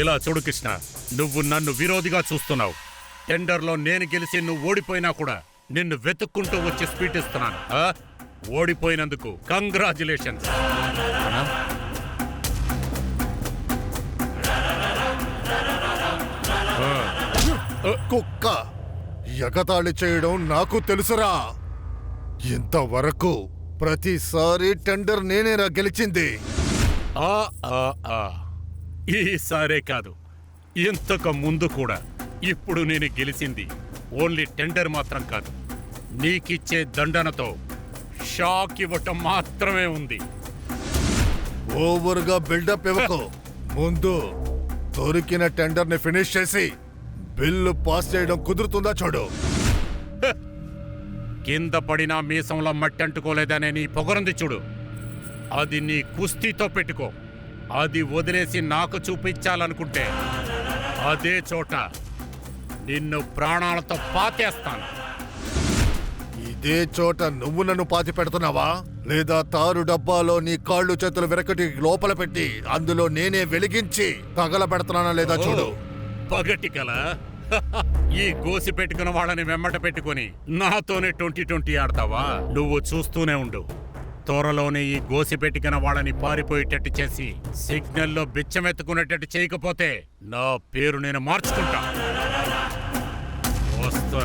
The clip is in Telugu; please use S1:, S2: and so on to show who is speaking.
S1: ఇలా చూడు కృష్ణ, నువ్వు నన్ను విరోధిగా చూస్తున్నావు. టెండర్లో నేను గెలిచి నువ్వు ఓడిపోయినా కూడా నిన్ను వెతుక్కుంటూ వచ్చి స్పీట్ ఇస్తున్నాను. ఓడిపోయినందుకు కంగ్రాచులేషన్స్.
S2: కుక్క ఎగతాళి చేయడం నాకు తెలుసురా. ఇంతవరకు ప్రతిసారి టెండర్ నేనేరా గెలిచింది.
S1: ఈసారే కాదు, ఇంతకు ముందు కూడా. ఇప్పుడు నేను గెలిచింది ఓన్లీ టెండర్ మాత్రం కాదు, నీకిచ్చే దండనతో షాక్ ఇవ్వటం మాత్రమే ఉంది.
S2: ఓవర్గా బిల్డప్ ఇవ్వకు. ముందు దొరికిన టెండర్ ని ఫినిష్ చేసి బిల్లు పాస్ చేయడం కుదురుతుందా చూడు.
S1: కింద పడినా మీసంలో మట్టి అంటుకోలేదనే నీ పొగరుంది చూడు, అది నీ కుస్తీతో పెట్టుకో. అది వదిలేసి నాకు చూపించాలనుకుంటే అదే చోట నిన్ను ప్రాణాలతో పాతేస్తాను.
S2: ఇదే చోట నువ్వు నన్ను పాతి పెడుతున్నావా, లేదా తారు డబ్బాలో నీ కాళ్ళు చేతులు వెనకటి లోపల పెట్టి అందులో నేనే వెలిగించి తగలబెడుతున్నానా లేదా చూడు.
S1: పగటి కల ఈ గోసి పెట్టుకున్న వాళ్ళని వెమ్మట పెట్టుకుని నాతోనే 2020 ఆడతావా? నువ్వు చూస్తూనే ఉండు. త్వరలోనే ఈ గోసి పెట్టుకున్న వాళ్ళని పారిపోయేటట్టు చేసి సిగ్నల్లో బిచ్చమెత్తుకునేటట్టు చేయకపోతే నా పేరు నేను మార్చుకుంటా. వస్తా.